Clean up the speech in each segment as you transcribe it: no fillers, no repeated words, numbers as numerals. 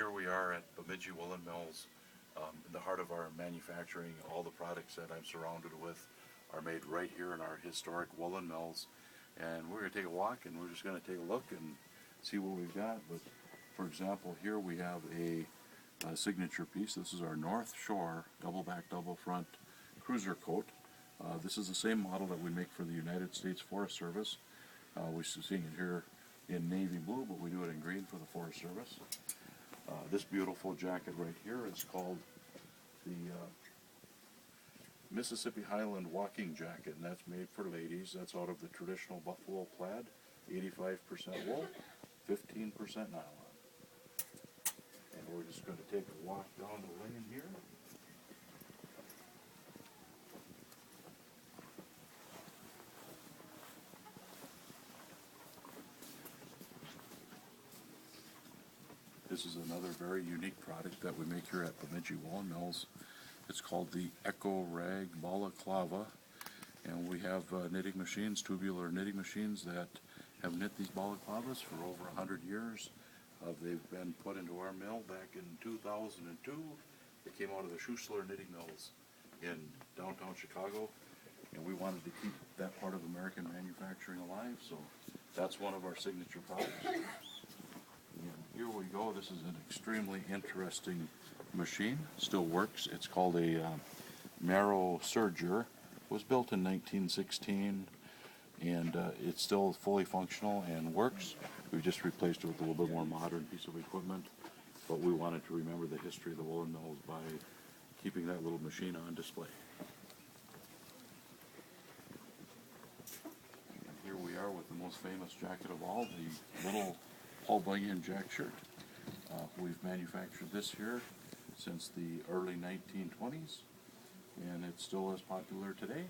Here we are at Bemidji Woolen Mills, in the heart of our manufacturing. All the products that I'm surrounded with are made right here in our historic Woolen Mills. And we're going to take a walk and we're just going to take a look and see what we've got. But for example, here we have a signature piece. This is our North Shore double back, double front cruiser coat. This is the same model that we make for the United States Forest Service. We're seeing it here in navy blue, but we do it in green for the Forest Service. This beautiful jacket right here is called the Mississippi Highland Walking Jacket, and that's made for ladies. That's out of the traditional buffalo plaid, 85% wool, 15% nylon. And we're just going to take a walk down the lane here. This is another very unique product that we make here at Bemidji Woolen Mills. It's called the Echo Rag Balaclava, and we have knitting machines, tubular knitting machines that have knit these balaclavas for over 100 years. They've been put into our mill back in 2002. They came out of the Schussler Knitting Mills in downtown Chicago, and we wanted to keep that part of American manufacturing alive, so that's one of our signature products. Here we go. This is an extremely interesting machine. Still works. It's called a Marrow Serger. Was built in 1916, and it's still fully functional and works. We just replaced it with a little bit more modern piece of equipment, but we wanted to remember the history of the Woolen Mills by keeping that little machine on display. And here we are with the most famous jacket of all, the little Paul Bunyan Jack shirt. We've manufactured this here since the early 1920s, and it's still as popular today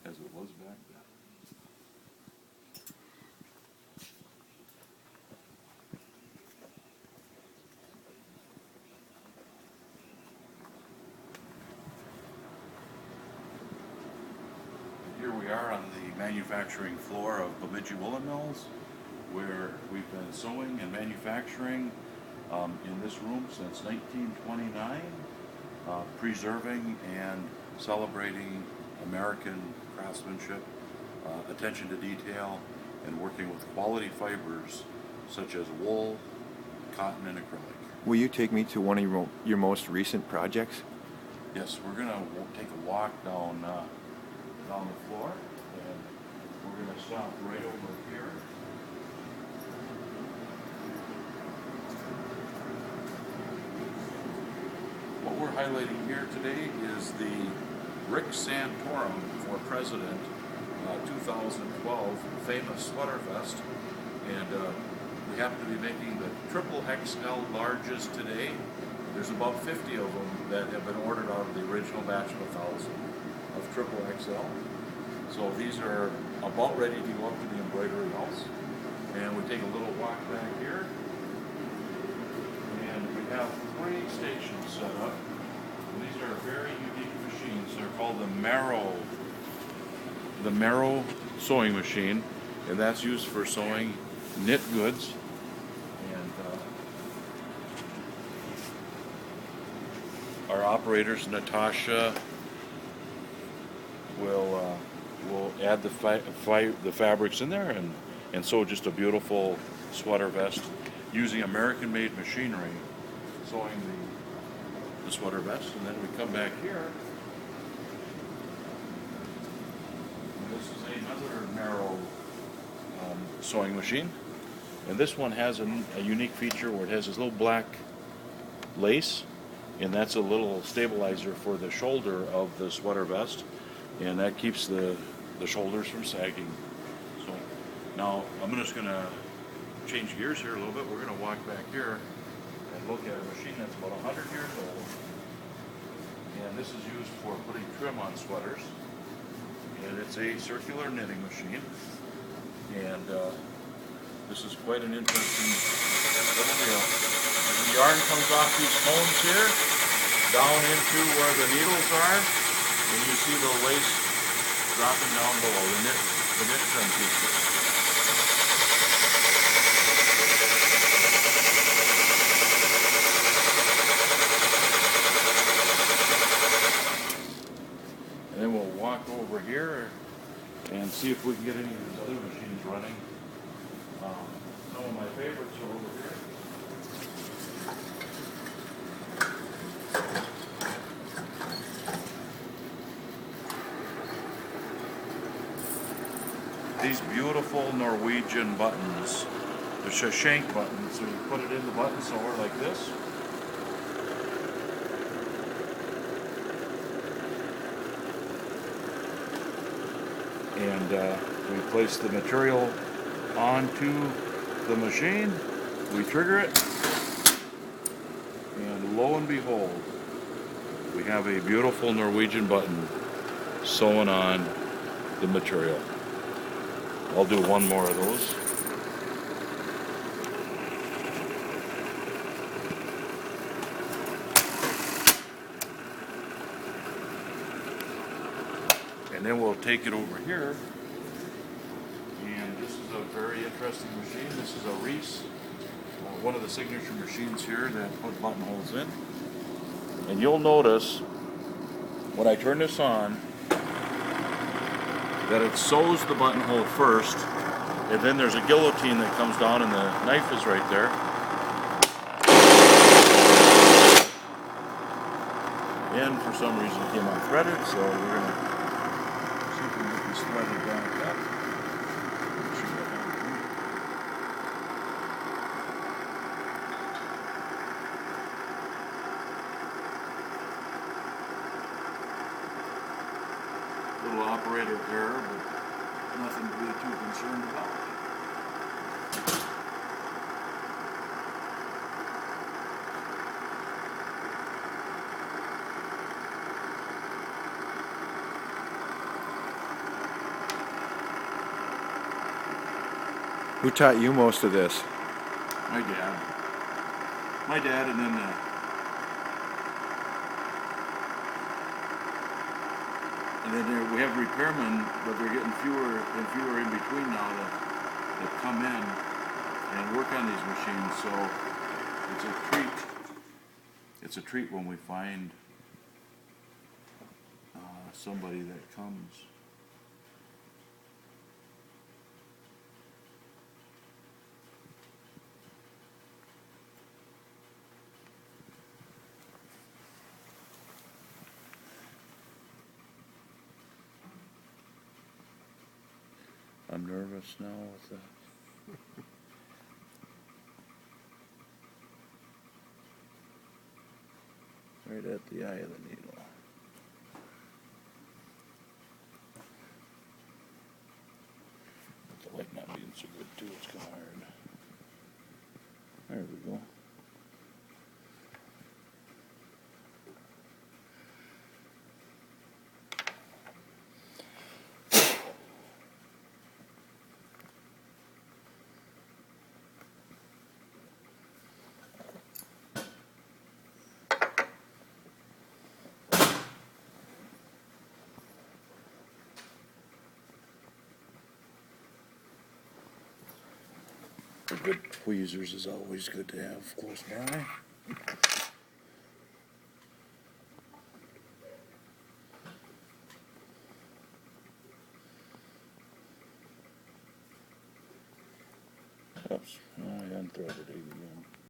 as it was back then. Here we are on the manufacturing floor of Bemidji Woolen Mills, where we've been sewing and manufacturing in this room since 1929, preserving and celebrating American craftsmanship, attention to detail, and working with quality fibers such as wool, cotton, and acrylic. Will you take me to one of your most recent projects? Yes, we're going to take a walk down the floor, and we're going to stop right over here. What we're highlighting here today is the Rick Santorum for President 2012 famous sweater vest, and we happen to be making the triple XL larges today. There's about 50 of them that have been ordered out of the original batch of 1,000 of triple XL. So these are about ready to go up to the embroidery house, and we take a little walk back here. We have 3 stations set up. And these are very unique machines. They're called the Marrow sewing machine, and that's used for sewing knit goods. And our operators, Natasha, will add the fabrics in there and sew just a beautiful sweater vest using American-made machinery, sewing the sweater vest. And then we come back here, and this is another Marrow sewing machine, and this one has a unique feature where it has this little black lace, and that's a little stabilizer for the shoulder of the sweater vest, and that keeps the shoulders from sagging. So now I'm just going to change gears here a little bit. We're going to walk back here and look at a machine that's about 100 years old, and this is used for putting trim on sweaters, and it's a circular knitting machine, and this is quite an interesting little deal. The yarn comes off these combs here down into where the needles are, and you see the lace dropping down below the knit trim pieces. and see if we can get any of these other machines running. Some of my favorites are over here. These beautiful Norwegian buttons, the shank buttons. So you put it in the button sewer like this. And we place the material onto the machine, we trigger it, and lo and behold, we have a beautiful Norwegian button sewn on the material. I'll do one more of those. And then we'll take it over here, and this is a very interesting machine. This is a Reese, one of the signature machines here that put buttonholes in. And you'll notice when I turn this on that it sews the buttonhole first, and then there's a guillotine that comes down, and the knife is right there. And for some reason it came unthreaded, so we're going to threaded down at that. Little operator error, but nothing to be too concerned about. Who taught you most of this? My dad. My dad, and then we have repairmen, but they're getting fewer and fewer in between now that come in and work on these machines. So it's a treat. It's a treat when we find somebody that comes. I'm nervous now with that. Right at the eye of the needle. The light not being so good too, it's kind of hard. There we go. Good tweezers is always good to have close by. Oops, I unthreaded it again.